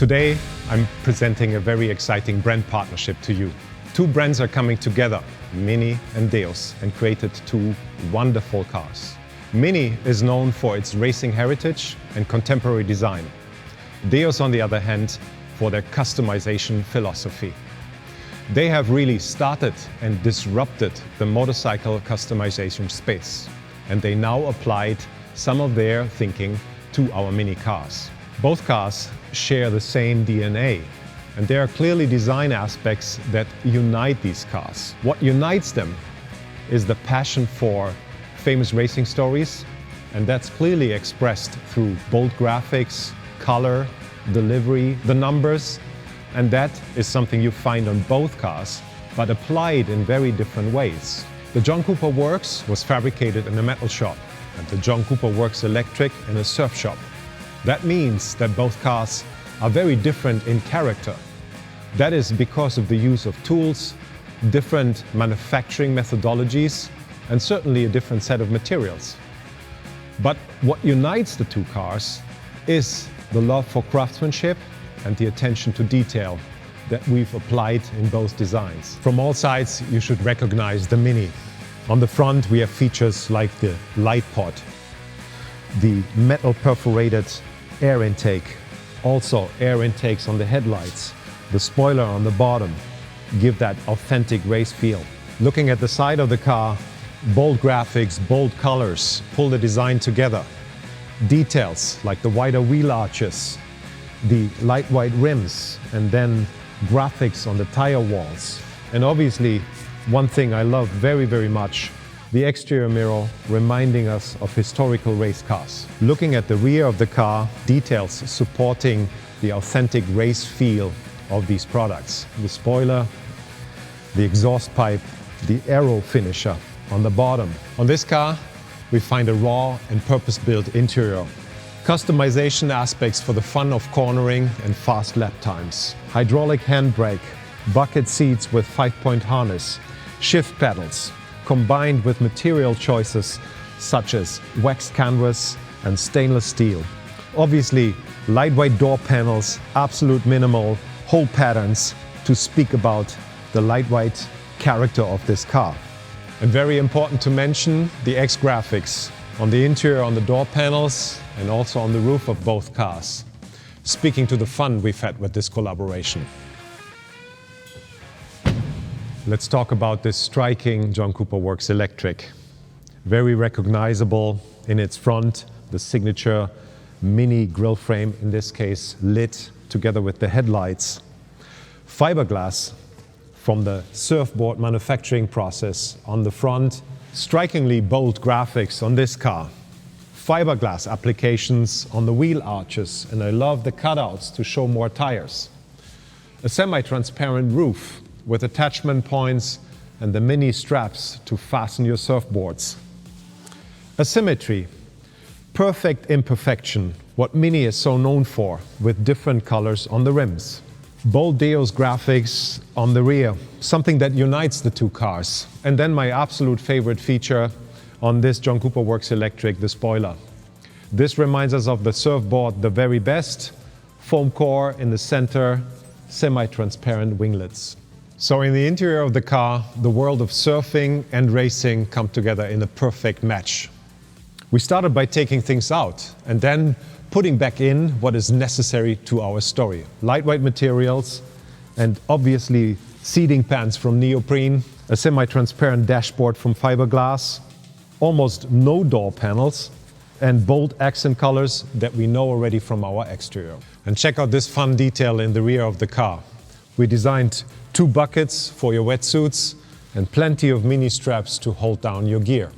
Today, I'm presenting a very exciting brand partnership to you. Two brands are coming together, Mini and Deus, and created two wonderful cars. Mini is known for its racing heritage and contemporary design. Deus, on the other hand, for their customization philosophy. They have really started and disrupted the motorcycle customization space, and they now applied some of their thinking to our Mini cars. Both cars share the same DNA, and there are clearly design aspects that unite these cars. What unites them is the passion for famous racing stories, and that's clearly expressed through bold graphics, color, delivery, the numbers, and that is something you find on both cars, but applied in very different ways. The John Cooper Works was fabricated in a metal shop, and the John Cooper Works Electric in a surf shop. That means that both cars are very different in character. That is because of the use of tools, different manufacturing methodologies, and certainly a different set of materials. But what unites the two cars is the love for craftsmanship and the attention to detail that we've applied in both designs. From all sides, you should recognize the Mini. On the front, we have features like the light pod, the metal perforated air intake, also air intakes on the headlights, the spoiler on the bottom give that authentic race feel. Looking at the side of the car, bold graphics, bold colors pull the design together. Details like the wider wheel arches, the lightweight rims, and then graphics on the tire walls. And obviously, one thing I love very, very much, the exterior mirror reminding us of historical race cars. Looking at the rear of the car, details supporting the authentic race feel of these products. The spoiler, the exhaust pipe, the aero finisher on the bottom. On this car, we find a raw and purpose-built interior. Customization aspects for the fun of cornering and fast lap times. Hydraulic handbrake, bucket seats with 5-point harness, shift pedals, combined with material choices such as waxed canvas and stainless steel. Obviously, lightweight door panels, absolute minimal hole patterns to speak about the lightweight character of this car. And very important to mention, the X graphics on the interior, on the door panels, and also on the roof of both cars, speaking to the fun we've had with this collaboration. Let's talk about this striking John Cooper Works Electric. Very recognizable in its front, the signature Mini grille frame, in this case lit together with the headlights. Fiberglass from the surfboard manufacturing process on the front. Strikingly bold graphics on this car. Fiberglass applications on the wheel arches, and I love the cutouts to show more tires. A semi-transparent roof with attachment points and the Mini straps to fasten your surfboards. Asymmetry, perfect imperfection, what Mini is so known for, with different colors on the rims. Bold Deus graphics on the rear, something that unites the two cars. And then my absolute favorite feature on this John Cooper Works Electric, the spoiler. This reminds us of the surfboard, the very best. Foam core in the center, semi-transparent winglets. So in the interior of the car, the world of surfing and racing come together in a perfect match. We started by taking things out and then putting back in what is necessary to our story. Lightweight materials and obviously seating pans from neoprene, a semi-transparent dashboard from fiberglass, almost no door panels, and bold accent colors that we know already from our exterior. And check out this fun detail in the rear of the car. We designed 2 buckets for your wetsuits and plenty of Mini straps to hold down your gear.